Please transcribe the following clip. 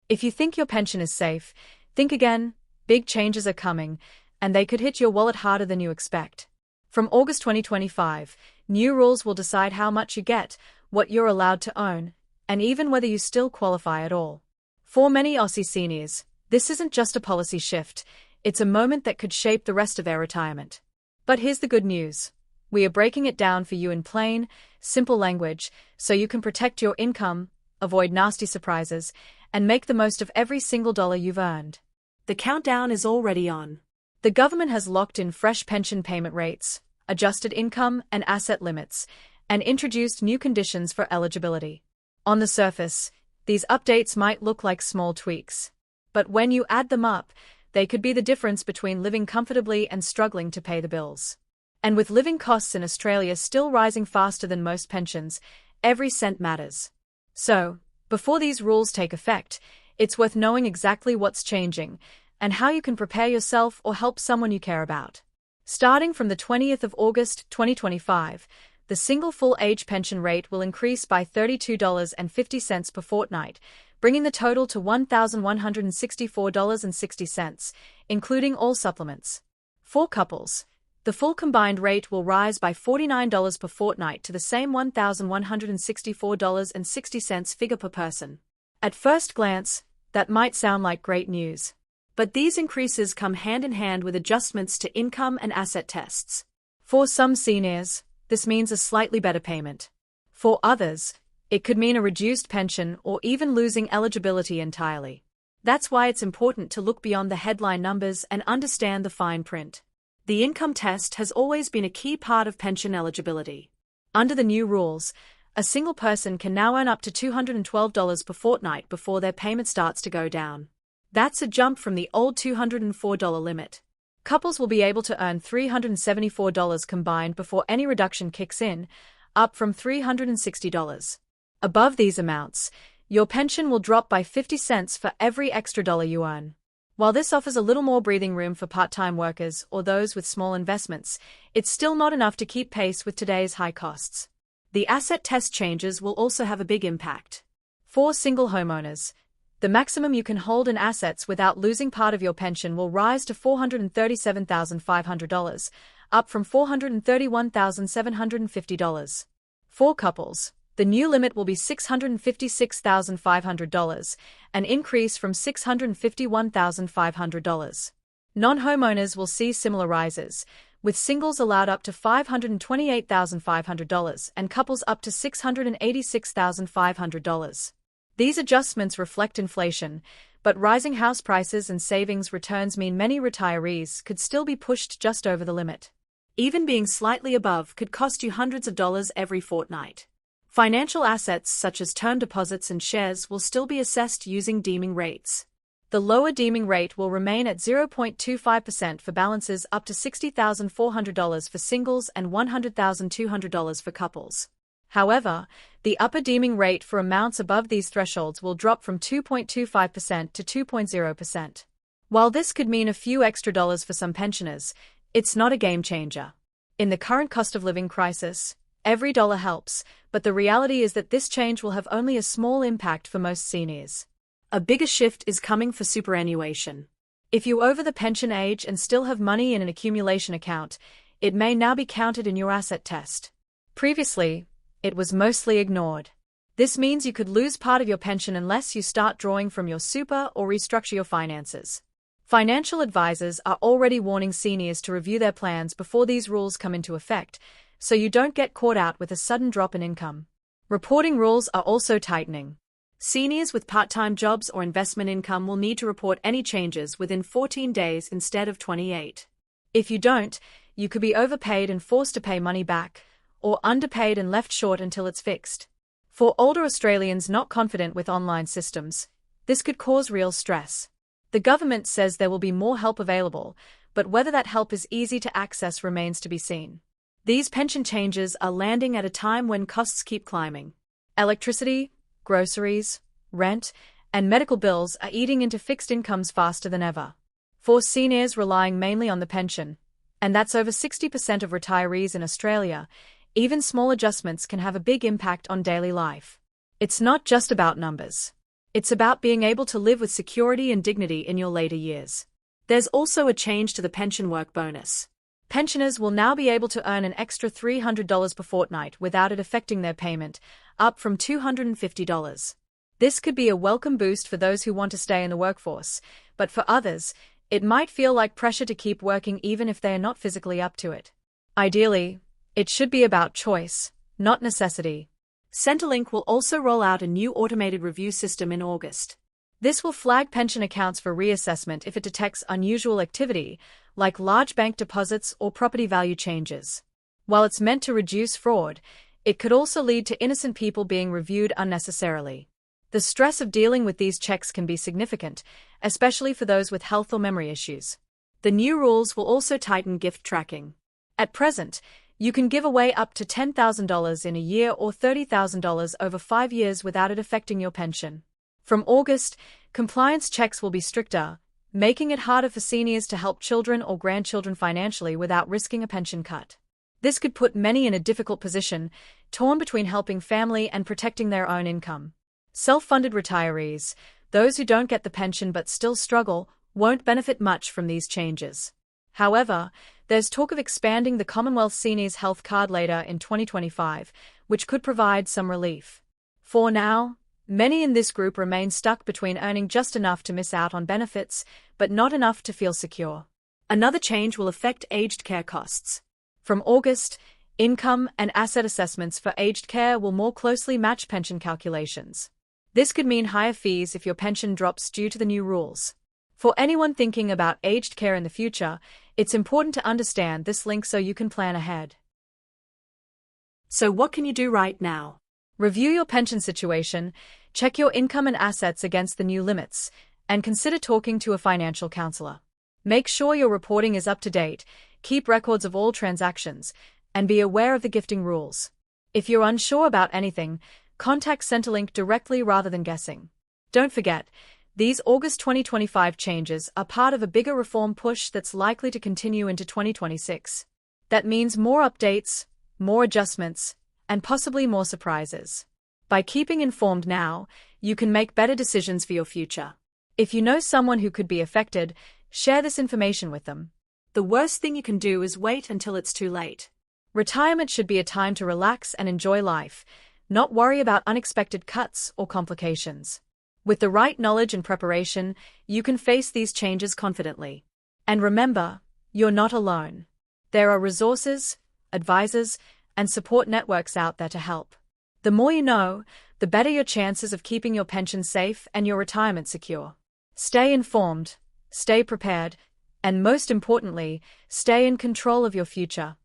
If you think your pension is safe, think again. Big changes are coming, and they could hit your wallet harder than you expect. From August 2025, new rules will decide how much you get, what you're allowed to own, and even whether you still qualify at all. For many Aussie seniors, this isn't just a policy shift, it's a moment that could shape the rest of their retirement. But here's the good news. We are breaking it down for you in plain, simple language, so you can protect your income, avoid nasty surprises, and make the most of every single dollar you've earned. The countdown is already on. The government has locked in fresh pension payment rates, adjusted income and asset limits, and introduced new conditions for eligibility. On the surface, these updates might look like small tweaks. But when you add them up, they could be the difference between living comfortably and struggling to pay the bills. And with living costs in Australia still rising faster than most pensions, every cent matters. So, before these rules take effect, it's worth knowing exactly what's changing and how you can prepare yourself or help someone you care about. Starting from the 20th of August 2025, the single full-age pension rate will increase by $32.50 per fortnight, bringing the total to $1,164.60, including all supplements. For couples, the full combined rate will rise by $49 per fortnight to the same $1,164.60 figure per person. At first glance, that might sound like great news. But these increases come hand in hand with adjustments to income and asset tests. For some seniors, this means a slightly better payment. For others, it could mean a reduced pension or even losing eligibility entirely. That's why it's important to look beyond the headline numbers and understand the fine print. The income test has always been a key part of pension eligibility. Under the new rules, a single person can now earn up to $212 per fortnight before their payment starts to go down. That's a jump from the old $204 limit. Couples will be able to earn $374 combined before any reduction kicks in, up from $360. Above these amounts, your pension will drop by 50 cents for every extra dollar you earn. While this offers a little more breathing room for part-time workers or those with small investments, it's still not enough to keep pace with today's high costs. The asset test changes will also have a big impact. For single homeowners, the maximum you can hold in assets without losing part of your pension will rise to $437,500, up from $431,750. For couples, the new limit will be $656,500, an increase from $651,500. Non-homeowners will see similar rises, with singles allowed up to $528,500 and couples up to $686,500. These adjustments reflect inflation, but rising house prices and savings returns mean many retirees could still be pushed just over the limit. Even being slightly above could cost you hundreds of dollars every fortnight. Financial assets such as term deposits and shares will still be assessed using deeming rates. The lower deeming rate will remain at 0.25% for balances up to $60,400 for singles and $100,200 for couples. However, the upper deeming rate for amounts above these thresholds will drop from 2.25% to 2.0%. While this could mean a few extra dollars for some pensioners, it's not a game changer. In the current cost of living crisis, every dollar helps, but the reality is that this change will have only a small impact for most seniors. A bigger shift is coming for superannuation. If you're over the pension age and still have money in an accumulation account, it may now be counted in your asset test. Previously, it was mostly ignored. This means you could lose part of your pension unless you start drawing from your super or restructure your finances. Financial advisors are already warning seniors to review their plans before these rules come into effect, so you don't get caught out with a sudden drop in income. Reporting rules are also tightening. Seniors with part-time jobs or investment income will need to report any changes within 14 days instead of 28. If you don't, you could be overpaid and forced to pay money back, or underpaid and left short until it's fixed. For older Australians not confident with online systems, this could cause real stress. The government says there will be more help available, but whether that help is easy to access remains to be seen. These pension changes are landing at a time when costs keep climbing. Electricity, groceries, rent, and medical bills are eating into fixed incomes faster than ever. For seniors relying mainly on the pension, and that's over 60% of retirees in Australia, even small adjustments can have a big impact on daily life. It's not just about numbers. It's about being able to live with security and dignity in your later years. There's also a change to the pension work bonus. Pensioners will now be able to earn an extra $300 per fortnight without it affecting their payment, up from $250. This could be a welcome boost for those who want to stay in the workforce, but for others, it might feel like pressure to keep working even if they are not physically up to it. Ideally, it should be about choice, not necessity. Centrelink will also roll out a new automated review system in August. This will flag pension accounts for reassessment if it detects unusual activity, like large bank deposits or property value changes. While it's meant to reduce fraud, it could also lead to innocent people being reviewed unnecessarily. The stress of dealing with these checks can be significant, especially for those with health or memory issues. The new rules will also tighten gift tracking. At present, you can give away up to $10,000 in a year or $30,000 over 5 years without it affecting your pension. From August, compliance checks will be stricter, making it harder for seniors to help children or grandchildren financially without risking a pension cut. This could put many in a difficult position, torn between helping family and protecting their own income. Self-funded retirees, those who don't get the pension but still struggle, won't benefit much from these changes. However, there's talk of expanding the Commonwealth Seniors Health Card later in 2025, which could provide some relief. For now, many in this group remain stuck between earning just enough to miss out on benefits, but not enough to feel secure. Another change will affect aged care costs. From August, income and asset assessments for aged care will more closely match pension calculations. This could mean higher fees if your pension drops due to the new rules. For anyone thinking about aged care in the future, it's important to understand this link so you can plan ahead. So what can you do right now? Review your pension situation, check your income and assets against the new limits, and consider talking to a financial counselor. Make sure your reporting is up to date, keep records of all transactions, and be aware of the gifting rules. If you're unsure about anything, contact Centrelink directly rather than guessing. Don't forget, these August 2025 changes are part of a bigger reform push that's likely to continue into 2026. That means more updates, more adjustments, and possibly more surprises. By keeping informed now, you can make better decisions for your future. If you know someone who could be affected, share this information with them. The worst thing you can do is wait until it's too late. Retirement should be a time to relax and enjoy life, not worry about unexpected cuts or complications. With the right knowledge and preparation, you can face these changes confidently. And remember, you're not alone. There are resources, advisors, and support networks out there to help. The more you know, the better your chances of keeping your pension safe and your retirement secure. Stay informed, stay prepared, and most importantly, stay in control of your future.